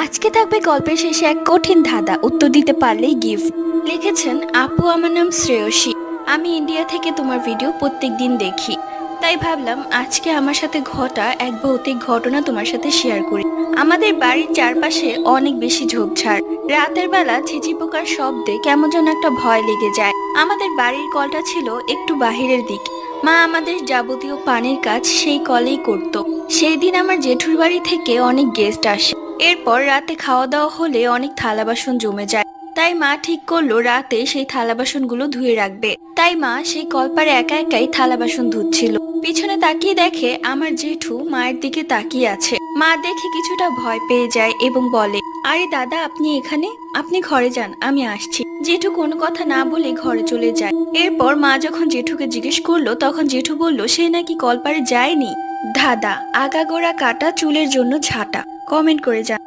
আজকে থাকবে গল্পের শেষে এক কঠিন ধাঁধা, উত্তর দিতে পারলেই গিফট। লিখেছেন আপু, আমার নাম শ্রেয়সী। আমি ইন্ডিয়া থেকে তোমার ভিডিও প্রত্যেক দিন দেখি, তাই ভাবলাম আজকে আমার সাথে ঘটা এক ভৌতিক ঘটনা তোমার সাথে শেয়ার করি। আমাদের বাড়ির চারপাশে অনেক বেশি ঝোপঝাড়। রাতের বেলা ঝিঝি পোকার শব্দে কেমন যেন একটা ভয় লেগে যায়। আমাদের বাড়ির কলটা ছিল একটু বাহিরের দিকে। মা আমাদের যাবতীয় পানির কাজ সেই কলেই করত। সেই দিন আমার জেঠুর বাড়ি থেকে অনেক গেস্ট আসে। এরপর রাতে খাওয়া দাওয়া হলে অনেক থালা বাসন জমে যায়। তাই মা ঠিক করলো রাতে সেই থালা বাসনগুলো ধুয়ে রাখবে। তাই মা সেই কলপারে একা একাই থালা বাসন ধুচ্ছিল। পিছনে তাকিয়ে দেখে আমার জেঠু মায়ের দিকে তাকিয়ে আছে। মা দেখে কিছুটা ভয় পেয়ে যায় এবং বলে, আরে দাদা, আপনি এখানে? আপনি ঘরে যান, আমি আসছি। জেঠু কোনো কথা না বলে ঘরে চলে যায়। এরপর মা যখন জেঠুকে জিজ্ঞেস করলো, তখন জেঠু বলল সে নাকি কলপারে যায়নি। ধাঁধা, আগাগোড়া কাটা চুলের জন্য ঝাঁটা। কমেন্ট করে জান।